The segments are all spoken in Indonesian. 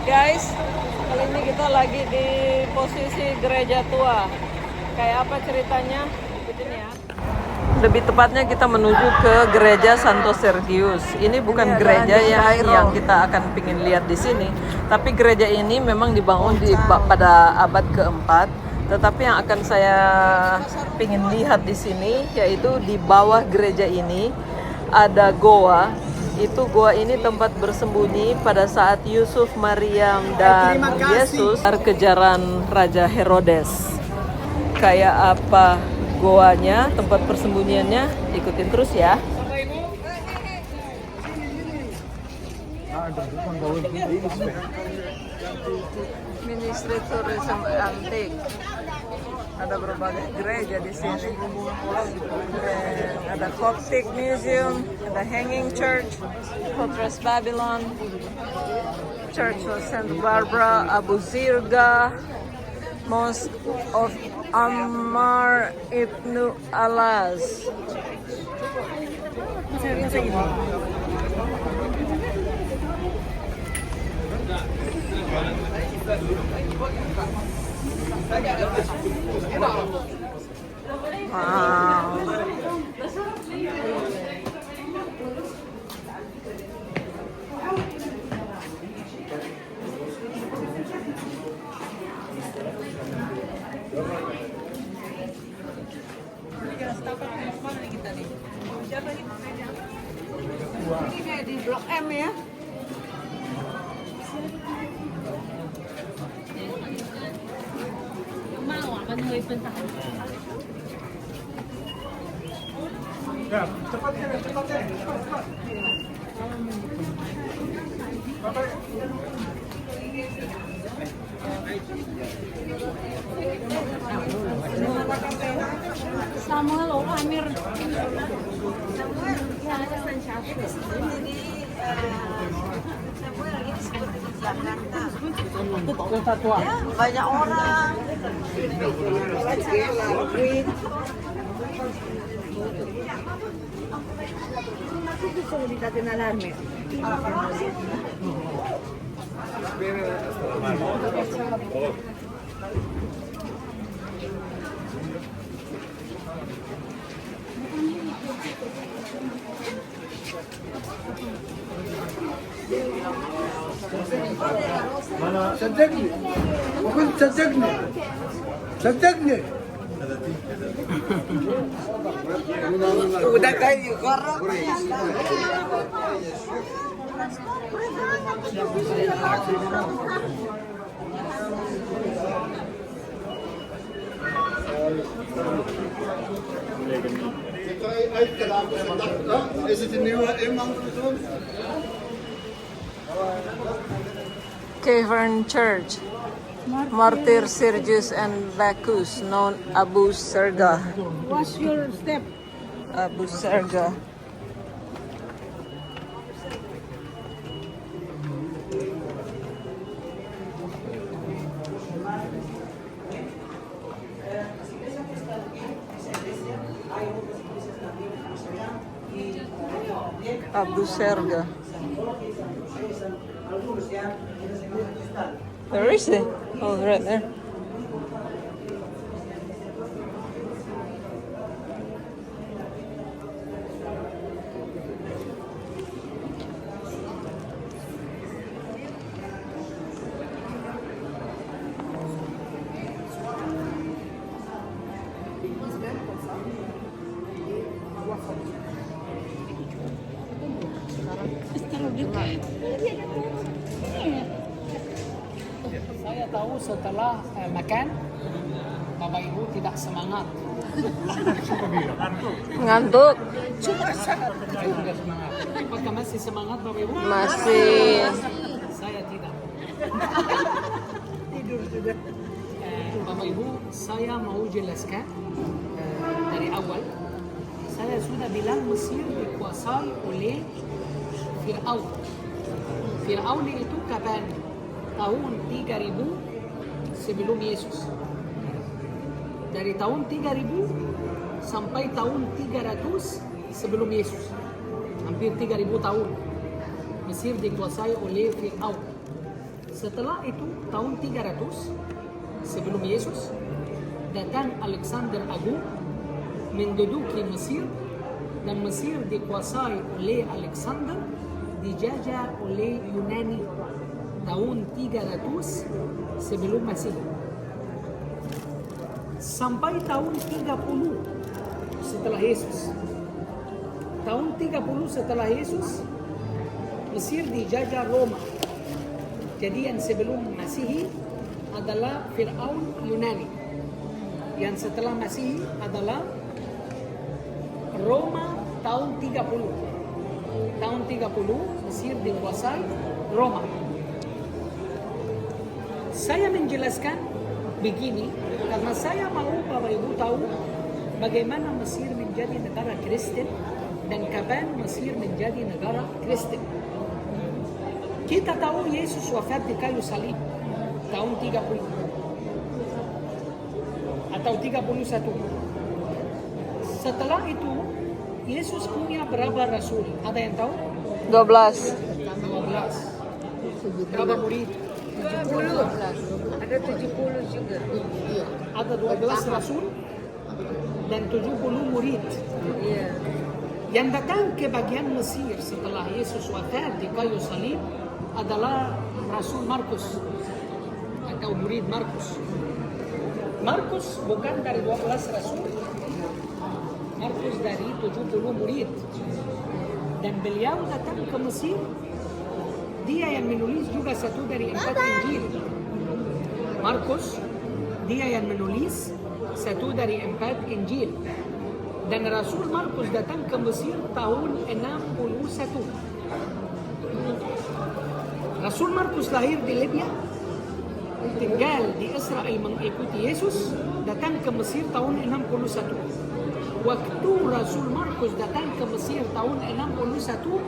Guys, kali ini kita lagi di posisi gereja tua. Kayak apa ceritanya? Ikutin ya. Lebih tepatnya kita menuju ke gereja Santo Sergius. Ini bukan gereja yang kita akan pingin lihat di sini, tapi gereja ini memang dibangun pada abad keempat. Tetapi yang akan saya pingin lihat di sini yaitu di bawah gereja ini ada goa. Itu goa ini tempat bersembunyi pada saat Yusuf, Maryam, dan Yesus kejaran Raja Herodes. Kayak apa goanya, tempat persembunyiannya, ikutin terus ya. Ministry Tourism Antik. Ada berbagai gereja di sini. Dan ada Coptic Museum, ada Hanging Church, Fortress Babylon, Church of Saint Barbara, Abu Zirga, Mosque of Ammar ibn Alaz. Wow. Ini kayak di Blok M ya. Ya, cepat. Samuel Amir. Banyak orang. Mana صدقني وكنت صدقني Udah kayak korok. Is it a new imam? Cavern Church, Martyr Sergius and Bacchus, known Abu Serga. What's your step? Abu Serga. Abu Serga. Where is he? Oh, right there. Saya tahu setelah makan, Bapak Ibu tidak semangat. Ngantuk? Saya tidak semangat. Apakah masih semangat Bapak Ibu? Masih. Saya tidak. Tidur sudah. Bapak Ibu, saya mau jelaskan dari awal. Saya sudah bilang Mesir dikuasai oleh Fir'aun. Fir'aun itu kapan? Tahun 3000 sebelum Yesus. Dari tahun 3000 sampai tahun 300 sebelum Yesus. Hampir 3000 tahun. Mesir dikuasai oleh Fir'aun. Setelah itu tahun 300 sebelum Yesus datang Alexander Agung menduduki Mesir, dan Mesir dikuasai oleh Alexander, dijajah oleh Yunani tahun 300 sebelum Masehi. Sampai tahun 30 setelah Yesus. Tahun 30 setelah Yesus, Mesir dijajah Roma. Jadi yang sebelum Masehi adalah Fir'aun Yunani. Yang setelah Masehi adalah Roma tahun 30. Tahun 30 Mesir dikuasai Roma. Saya menjelaskan begini karena saya mau Bapak Ibu tahu bagaimana Mesir menjadi negara Kristen dan kapan Mesir menjadi negara Kristen. Kita tahu Yesus wafat di kayu salib tahun 30 atau 31. Setelah itu Yesus punya berapa rasul? Ada yang tahu? 12. 12. Berapa murid? 70. Ada 70 juga. Ada 12 rasul dan 70 murid. Iya. Yang datang ke bagian Mesir setelah Yesus wafat di kayu salib adalah Rasul Markus atau murid Markus. Markus bukan dari 12 rasul, Markus dari 70 murid. Dan beliau datang ke Mesir, dia yang menulis juga satu dari 4 Injil. Markus, dia yang menulis satu dari 4 Injil. Dan Rasul Markus datang ke Mesir tahun 61. Rasul Markus lahir di Libya, tinggal di Israel mengikuti Yesus, datang ke Mesir tahun 61. Waktu Rasul Markus datang ke Mesir tahun 61,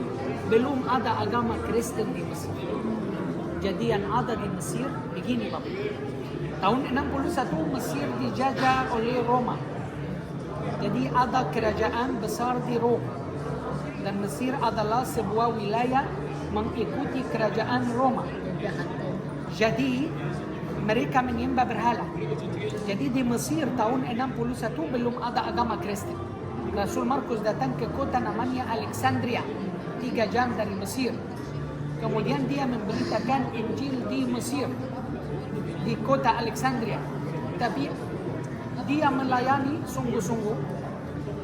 belum ada agama Kristen di Mesir. Jadi yang ada di Mesir begini Bapak. Tahun 61 Mesir dijajah oleh Roma. Jadi ada kerajaan besar di Roma. Dan Mesir adalah sebuah wilayah mengikuti kerajaan Roma. Jadi mereka menyembah berhala. Jadi di Mesir tahun 61 belum ada agama Kristen. Rasul Markus datang ke kota namanya Alexandria, 3 jam dari Mesir. Kemudian dia memberitakan Injil di Mesir, di kota Alexandria. Tapi dia melayani sungguh-sungguh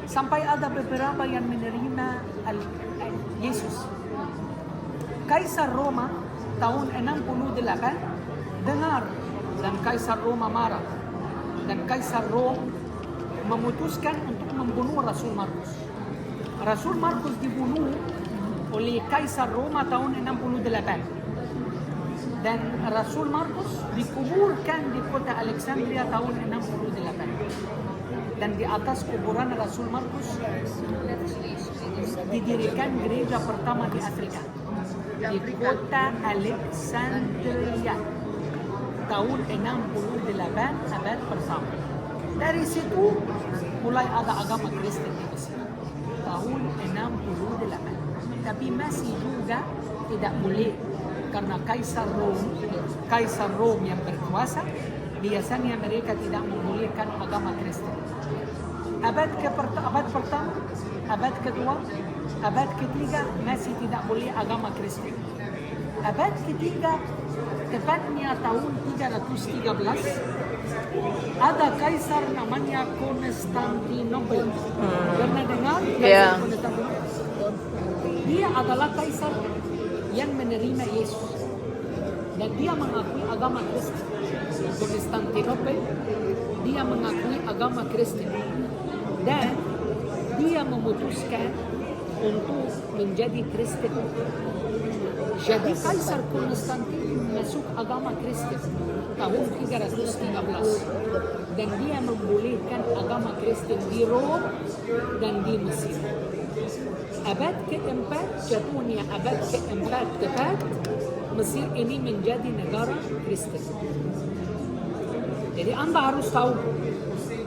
sampai ada beberapa yang menerima Yesus. Kaisar Roma tahun 68 dengar dan Kaisar Roma marah. Dan Kaisar Roma memutuskan untuk membunuh Rasul Markus. Rasul Markus dibunuh oleh Kaisar Roma tahun 68. Dan Rasul Markus dikuburkan di kota Alexandria tahun 68. Dan di atas kuburan Rasul Markus didirikan gereja pertama di Afrika, di kota Alexandria tahun 68 abad pertama. Dari situ mulai ada agama Kristen di Mesir tahun 68. Tapi masih juga tidak boleh karena Kaisar Rom yang berkuasa, biasanya mereka tidak membolehkan agama Kristen. Abad pertama, abad kedua, abad ketiga masih tidak boleh agama Kristen. Abad ketiga, tepatnya tahun 313, ada kaisar namanya Konstantinopel. Pernah dengar kaisar Konstantinopel? Dia adalah kaisar yang menerima Yesus dan dia mengakui agama Kristen. Konstantinopel, dia mengakui agama Kristen dan dia memutuskan untuk menjadi Kristen. Jadi Kaisar Konstantin masuk agama Kristen tahun 313 dan dia membolehkan agama Kristen di Rom dan di Mesir. Abad keempat, jatuhnya abad keempat tepat, Mesir ini menjadi negara Kristen. Jadi Anda harus tahu,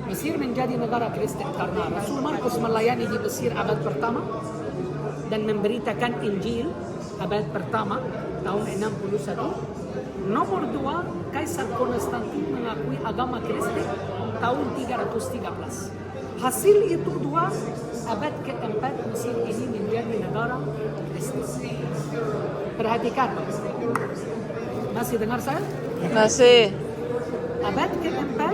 Mesir menjadi negara Kristen karena Rasul Markus melayani di Mesir abad pertama dan memberitakan Injil abad pertama tahun 61. Nomor 2, Kaisar Konstantin mengakui agama Kristen tahun 313. Hasil itu 2, abad keempat Mesir ini menjadi negara Kristen. Perhatikan, masih dengar saya? Masih. Abad keempat,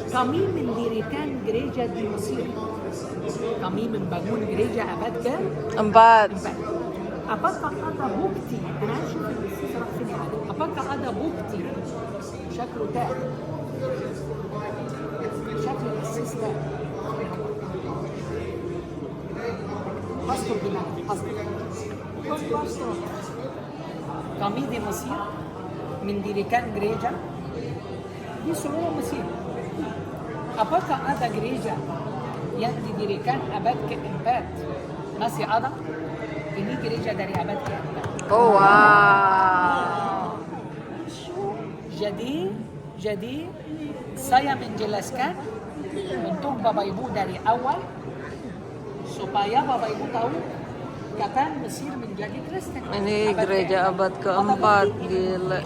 kami mendirikan gereja di Mesir. Kami membangun gereja abad keempat. 4. Apakah ada bukti? Apakah ada bukti? شكله تاع شكل السيستم Pastor bilang, pastor. Kami di Mesir mendirikan gereja di seluruh Mesir. Apakah ada gereja yang didirikan abad keempat? Masih ada? Ini gereja dari abad keempat. Oh wow. Jadi saya menjelaskan untuk Bapak Ibu dari awal supaya Bapak Ibu tahu kapan Mesir menjadi Kristen. Ini gereja abad keempat, gila.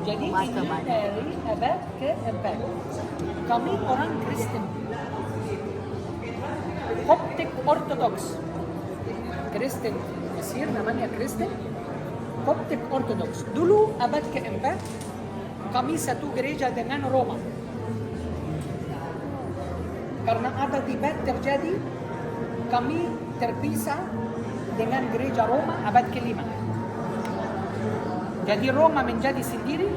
Jadi ini dari abad keempat. Kami orang Kristen, Koptik Ortodoks. Kristen Mesir namanya Kristen, Koptik Ortodoks. Dulu abad keempat kami satu gereja dengan Roma. Karena ada debat terjadi, kami terpisah dengan gereja Roma abad kelima. Jadi Roma menjadi sendiri,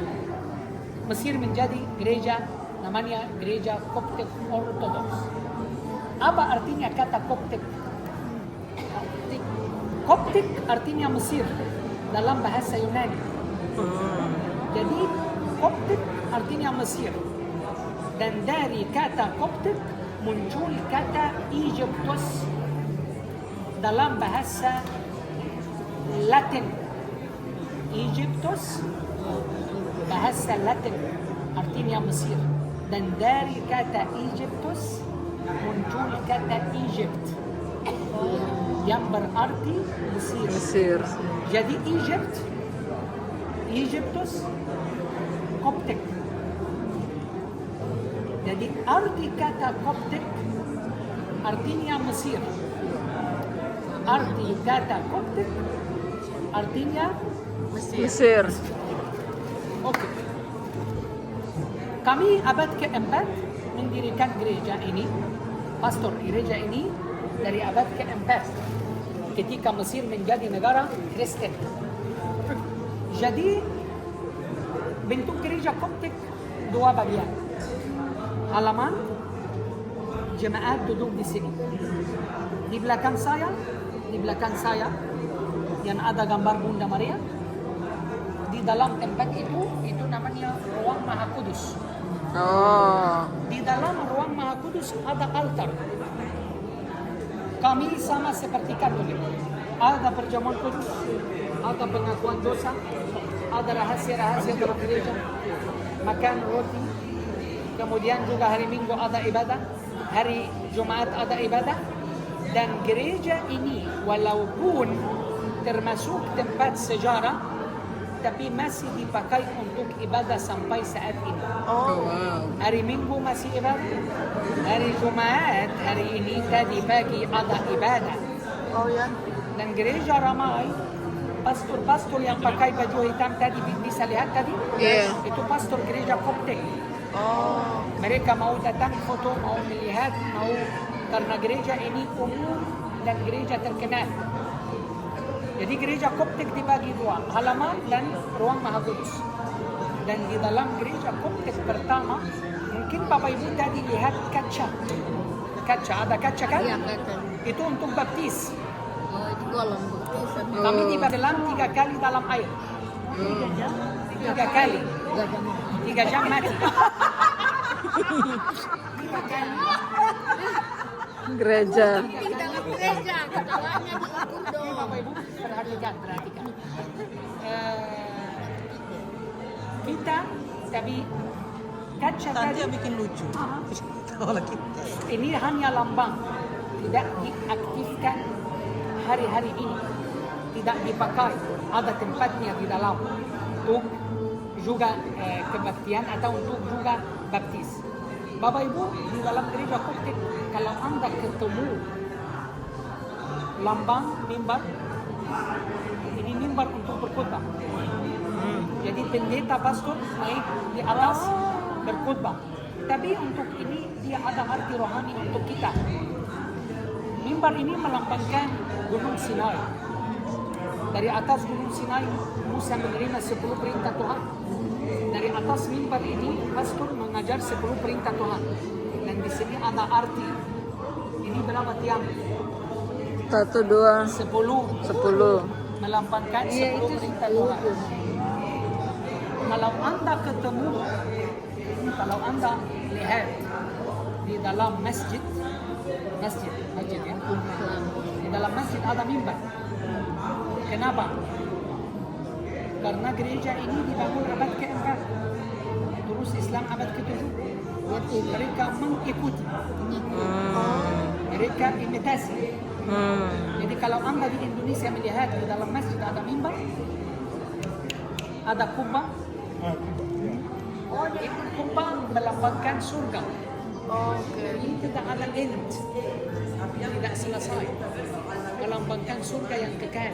Mesir menjadi gereja namanya gereja Koptik Ortodoks. Apa artinya kata Koptik? Koptik artinya Mesir dalam bahasa Yunani. Jadi Koptik artinya Mesir. Dan dari kata Koptik muncul kata Egyptus dalam bahasa Latin. Egyptus bahasa Latin artinya Mesir. Dan dari kata Egyptus muncul kata Egypt yang berarti Mesir. Mesir. Jadi Egyptus, Koptik. Jadi arti kata Koptik artinya Mesir. Arti kata Koptik artinya Mesir. Oke. Kami abad keempat mendirikan gereja ini, pastor gereja ini dari abad keempat ketika Mesir menjadi negara Kristen. Jadi bentuk gereja Koptik dua bagian. Halaman, jemaat duduk di sini. Di belakang saya yang ada gambar Bunda Maria. Di dalam tempat itu namanya ruang Maha Kudus. Oh. Di dalam ruang Maha Kudus ada altar. Kami sama seperti Katolik. Ada perjamuan kudus, ada pengakuan dosa, ada rahasia-rahasia dalam gereja, makan roti, kemudian juga hari Minggu ada ibadah, hari Jumat ada ibadah, dan gereja ini walaupun termasuk tempat sejarah, tapi masih dipakai untuk ibadah sampai saat ini. Oh wow. Hari Minggu masih ibadah, hari Jumat, hari ini tadi pagi ada ibadah. Oh ya. Dan gereja ramai, pastor-pastor yang pakai baju hitam tadi bisa lihat tadi, itu pastor gereja Koptik. Oh. Mereka mau datang foto, mau melihat, mau karena gereja ini umum dan gereja terkenal. Jadi gereja Koptik dibagi dua, halaman dan ruang Maha Kudus. Dan di dalam gereja Koptik pertama, mungkin Bapak Ibu tadi lihat kaca. Kaca, ada kaca kan? Iya, kaca. Itu untuk baptis. Oh, itu kolam baptisan. Kami diberselang 3 kali dalam air. 3 kali. 3 jam mati. 3 kali. Gereja. Di dalam gereja, ketawanya di Oke, Bapak Ibu, perhatikan. Kita, tapi kaca tadi bikin lucu. Kalau kita. ini hanya lambang. tidak diaktifkan hari-hari ini, tidak dipakai, ada tempatnya di dalam untuk juga kebaktian atau untuk juga baptis. Bapak Ibu, di dalam gereja Koptik, kalau Anda ketemu lambang mimbar, ini mimbar untuk berkhutbah. Jadi pendeta pastor naik di atas berkhutbah. Tapi untuk ini dia ada arti rohani untuk kita. Mimbar ini melambangkan Gunung Sinai. Dari atas Gunung Sinai, Musa menerima 10 perintah Tuhan. Dari atas mimbar ini, pastor mengajar 10 perintah Tuhan. Dan di sini ada arti. Ini berapa tiang? 1, 2, 10. 10. Melambangkan 10 perintah Tuhan. Kalau Anda ketemu, kalau Anda lihat di dalam masjid ya, di dalam masjid ada mimbar. Kenapa? Karena gereja ini dibangun abad ke-4, terus Islam abad ke-7. Mereka mengikuti, mereka imitasi. Jadi kalau Anda di Indonesia melihat di dalam masjid ada mimbar, ada kubah. Itu kubah melambangkan surga. Ini tidak ada end, tidak selesai. Melambangkan surga yang kekal.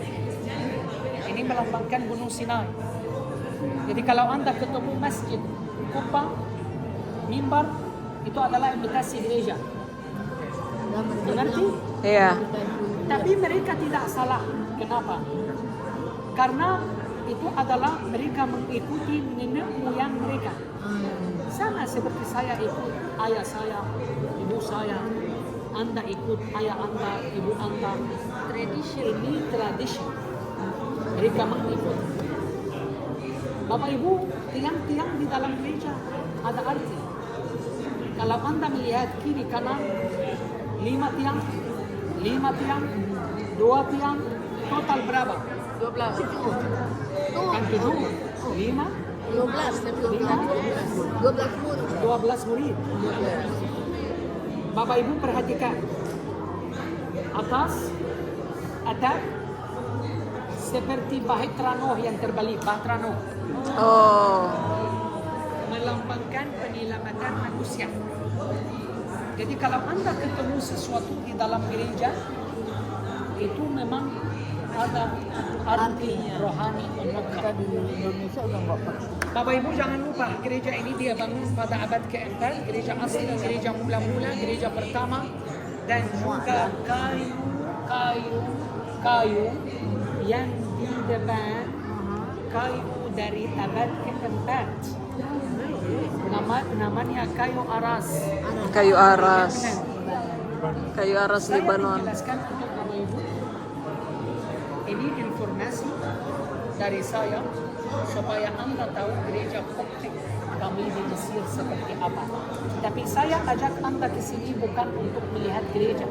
Ini melambangkan Gunung Sinai. Jadi kalau Anda ketemu masjid, kubah, mimbar, itu adalah imitasi gereja. Mengerti? Iya. Tapi mereka tidak salah. Kenapa? Karena itu adalah mereka mengikuti nenek moyang mereka. Sama seperti saya ikut ayah saya, ibu saya. Anda ikut ayah Anda, ibu Anda. Tradisi ini tradisi. Mereka mengikut. Bapak Ibu, tiang-tiang di dalam gereja ada arti. Kalau Anda melihat kiri kanan, 5 tiang, 2 tiang, total berapa? 12. Kan 7, 5, 12 murid. Bapak Ibu perhatikan. Atas, atap, seperti Bahtera Noh yang terbalik, Bahtera Noh. Oh. Melambangkan penyelamatan manusia. Jadi kalau Anda ketemu sesuatu di dalam gereja, itu memang ada arti rohani untuk Di Indonesia udah nggak pakai. Bapak Ibu jangan lupa, gereja ini dia bangun pada abad ke-4, gereja asli, gereja mula-mula, gereja pertama, dan juga kayu yang di depan, kayu dari abad ke-4. Namanya kayu aras. Kayu aras. Kayu aras Saya Lebanon. menjelaskan untuk Bapak Ibu, ini informasi dari saya supaya Anda tahu gereja Koptik kami di Mesir seperti apa. Tapi saya ajak Anda ke sini bukan untuk melihat gereja.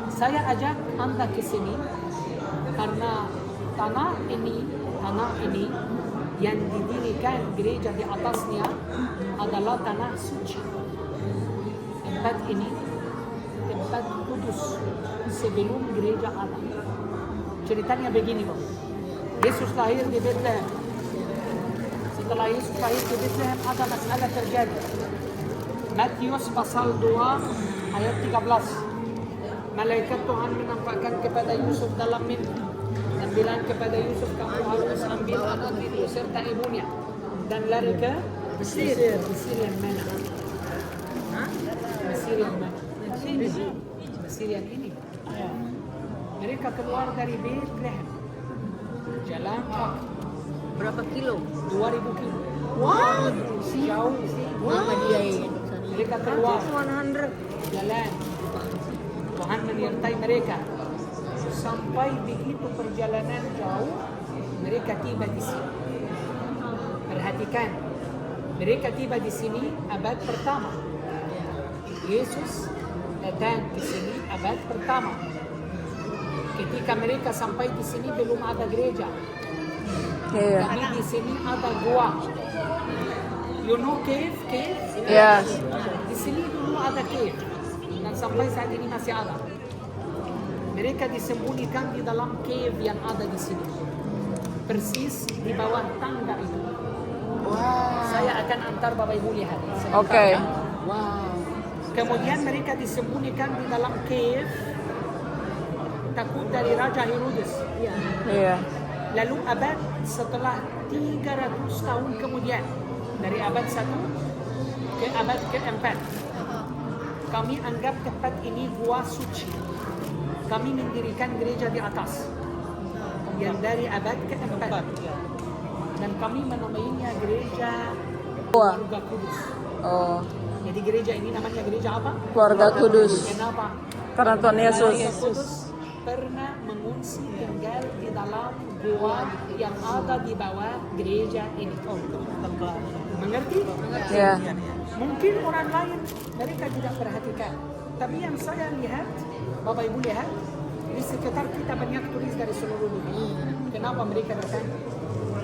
Saya ajak Anda ke sini karena tanah ini yang didirikan gereja di atasnya adalah tanah suci. Tempat ini tempat kudus sebelum gereja ada. Ceritanya begini, Pak. Yesus lahir di Bethlehem. Setelah Yesus lahir di Bethlehem ada masalah terjadi. Matius pasal 2 ayat 13. Malaikat Tuhan menampakkan kepada Yusuf dalam mimpi dan bilang kepada Yusuf, kamu harus ambil anak itu serta ibunya dan lari ke Mesir. Mesir yang mana? Mesir yang mana? Mesir yang ini. Mereka keluar dari Bethlehem. Jalan kaki. Berapa kilo? 2000 kilo. What? Jauh. Nama dia ini. Mereka keluar. Jalan. Tuhan menyertai mereka. Sampai begitu perjalanan jauh, mereka tiba di sini. Perhatikan. Mereka tiba di sini abad pertama. Yesus datang ke sini abad pertama. Ketika mereka sampai di sini belum ada gereja. Iya. Tapi di sini ada gua. You know cave? Yes. Di sini dulu ada cave. Dan sampai saat ini masih ada. Mereka disembunyikan di dalam cave yang ada di sini. Persis di bawah tangga itu. Saya akan antar Bapak Ibu lihat. Sebentar, Oke. ya. Kemudian mereka disembunyikan di dalam cave takut dari Raja Herodes. Iya. Lalu abad setelah 300 tahun kemudian, dari abad 1 ke abad ke-4, kami anggap tempat ini gua suci. Kami mendirikan gereja di atas yang dari abad ke-4, dan kami menamainya gereja Gua. Keluarga Kudus. Oh, Jadi gereja ini namanya gereja apa? Keluarga Kudus. Kenapa? Karena Tuhan Yesus. Keluarga Kudus pernah mengungsi tinggal di dalam gua yang ada di bawah gereja ini. Mengerti? Ya. Mungkin orang lain mereka tidak perhatikan. Tapi yang saya lihat, Bapak Ibu lihat, di sekitar kita banyak turis dari seluruh dunia. Kenapa mereka datang?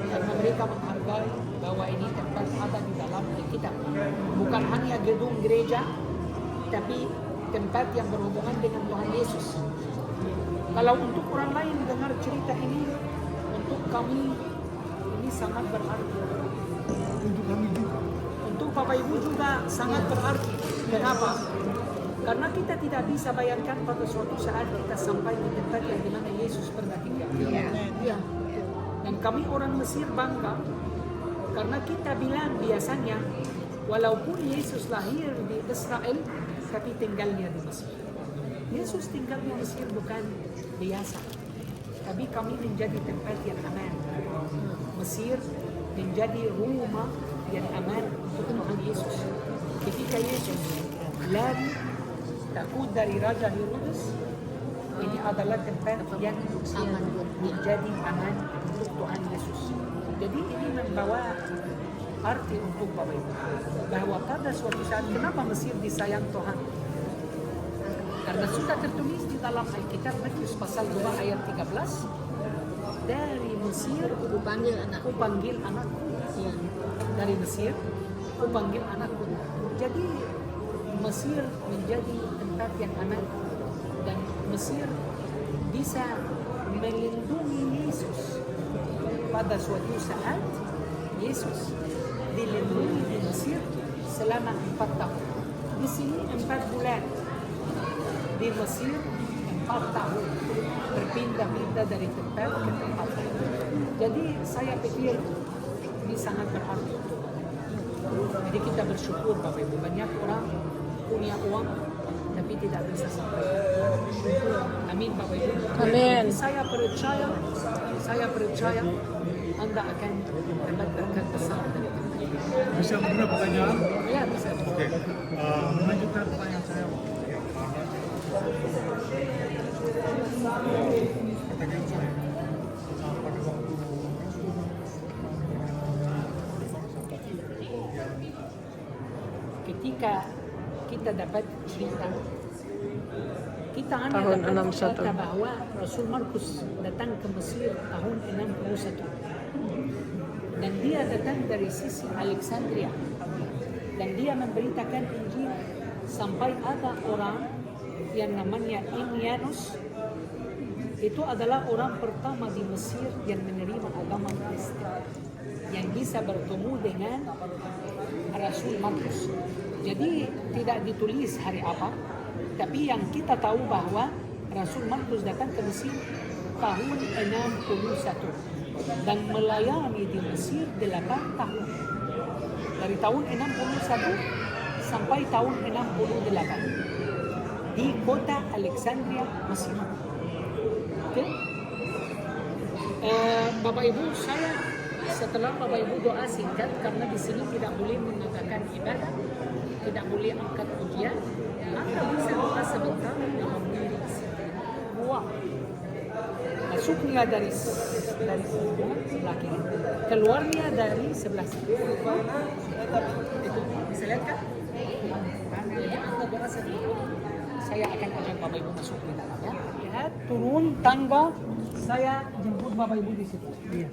Karena mereka menghargai bahwa ini tempat ada di dalam Alkitab. Bukan hanya gedung gereja, tapi tempat yang berhubungan dengan Tuhan Yesus. Kalau untuk orang lain dengar cerita ini, untuk kami ini sangat berarti. Untuk kami juga. Untuk Bapak Ibu juga sangat berarti. Kenapa? Karena kita tidak bisa bayangkan pada suatu saat kita sampai di tempat yang dimana Yesus pernah tinggal. Iya. Dan kami orang Mesir bangga karena kita bilang biasanya walaupun Yesus lahir di Israel tapi tinggalnya di Mesir. Yesus tinggal di Mesir bukan biasa, tapi kami menjadi tempat yang aman. Mesir menjadi rumah yang aman untuk Tuhan Yesus. Ketika Yesus lari takut dari Raja Herodes, ini adalah tempat yang menjadi aman untuk Tuhan Yesus. Jadi ini membawa arti untuk Bapak Ibu bahwa pada suatu saat kenapa Mesir disayang Tuhan? Karena sudah tertulis di dalam Alkitab Matius pasal 2 ayat 13, dari Mesir ku panggil anakku. Dari Mesir ku panggil anakku. Jadi Mesir menjadi tempat yang aman dan Mesir bisa melindungi Yesus. Pada suatu saat Yesus dilindungi di Mesir selama 4 tahun. Di sini 4 bulan. Di Mesir 4 tahun. Berpindah-pindah dari tempat ke tempat. Jadi saya pikir ini sangat berarti. Jadi kita bersyukur Bapak Ibu. Banyak orang punya uang tapi tidak bisa sampai. Amin Bapak Ibu. Amin. Jadi saya percaya Anda akan dapat berkat besar dari Tuhan. Bisa beberapa pertanyaan? Ya bisa. Oke. Melanjutkan pertanyaan saya. Pertanyaan saya. Pada waktu Ketika kita dapat cerita, kita hanya Tahun dapat 61. cerita bahwa Rasul Markus datang ke Mesir tahun 61. Dan dia datang dari sisi Alexandria. Dan dia memberitakan Injil sampai ada orang yang namanya Inianus. Itu adalah orang pertama di Mesir yang menerima agama Kristen, yang bisa bertemu dengan Rasul Markus. Jadi tidak ditulis hari apa, tapi yang kita tahu bahwa Rasul Markus datang ke Mesir tahun 61 dan melayani di Mesir 8 tahun. Dari tahun 61 sampai tahun 68 di kota Alexandria, Mesir. Oke? Bapak Ibu, saya setelah Bapak Ibu doa singkat karena di sini tidak boleh mengatakan ibadah, tidak boleh angkat pujian. Anda bisa doa sebentar mengambil buah. Masuknya dari sebelah kiri, keluarnya dari sebelah sini. Itu bisa lihat kan? Jadi Anda doa sebentar. Saya akan ajak Bapak Ibu masuk di dalam ya. Lihat turun tangga, saya jemput Bapak Ibu di situ. Iya.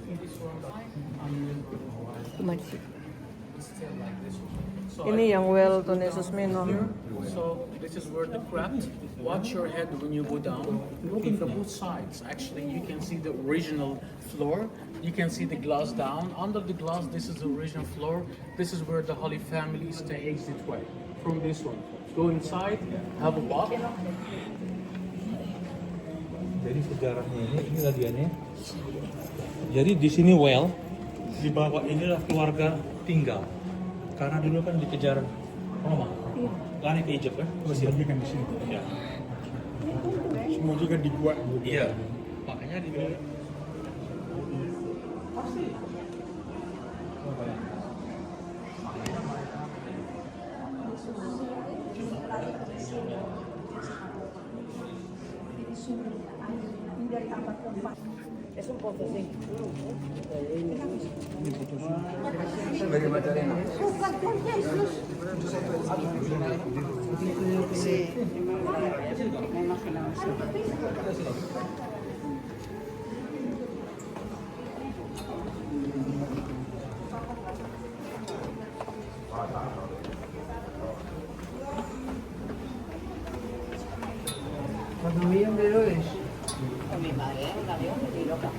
still like this one. So Ini yang well to ni sus minum. So this is where the craft. Watch your head when you go down. Look in the both sides. Actually, you can see the original floor. You can see the glass down. Under the glass, this is the original floor. This is where the Holy Family stay exit way. From this one. Go inside, have a walk. Jadi sejarahnya ini radiannya. Jadi di sini well, di bawah inilah keluarga tinggal. Karena dulu kan dikejar Roma. Lari ke Egypt kan? Mesir. Semua kan di sini. Ya. Semua juga dibuat. Iya. Makanya di Kami bayar, kami di lokal.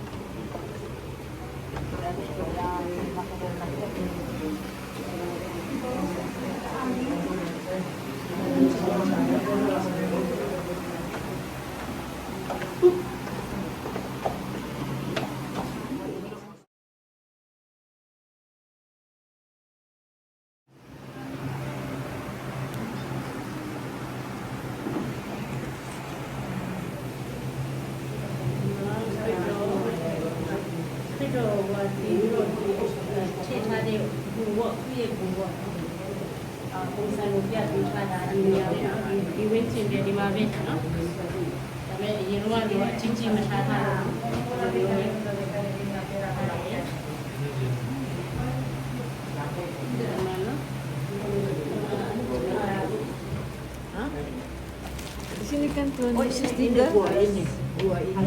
Di sini kan tuh Oh, ini gua ini. Gua ini.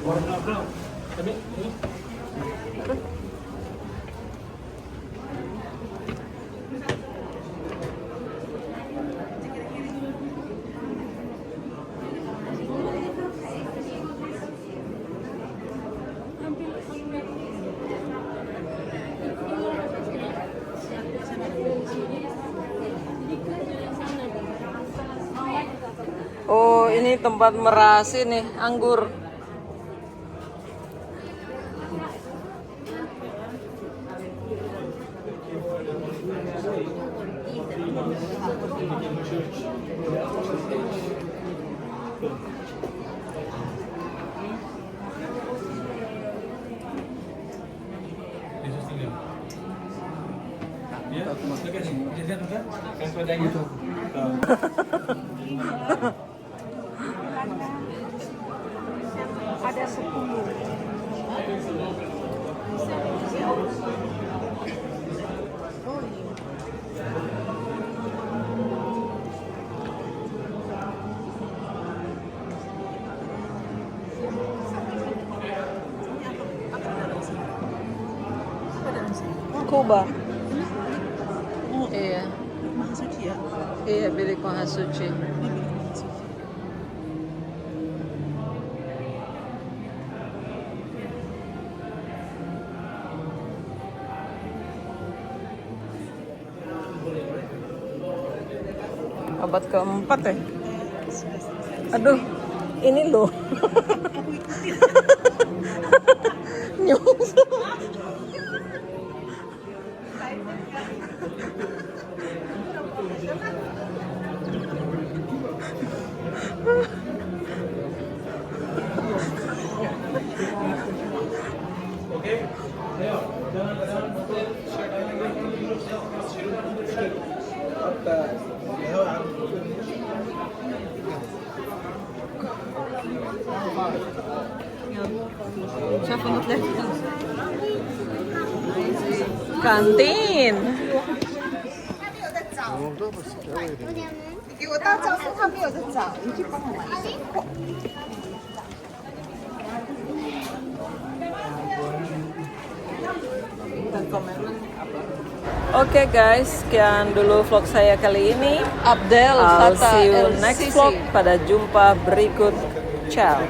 warna brown. Tapi ini Oh, ini tempat merasi nih, anggur. Yesus tinggal. Ya, maksudnya kan jadi apa? Kan padanya. Ada 10. Kuba. Iya. Mahasuci ya? Iya, bilik Mahasuci. Abad keempat ya? Aduh, ini loh. Nyungsep. Oke, ayo, jangan Kantin. 给我到教室，他没有在找，你去帮我玩一下。 Oke guys, sekian dulu vlog saya kali ini. Abdel, I'll kata see you El next Sisi. vlog. Pada jumpa berikut. Ciao.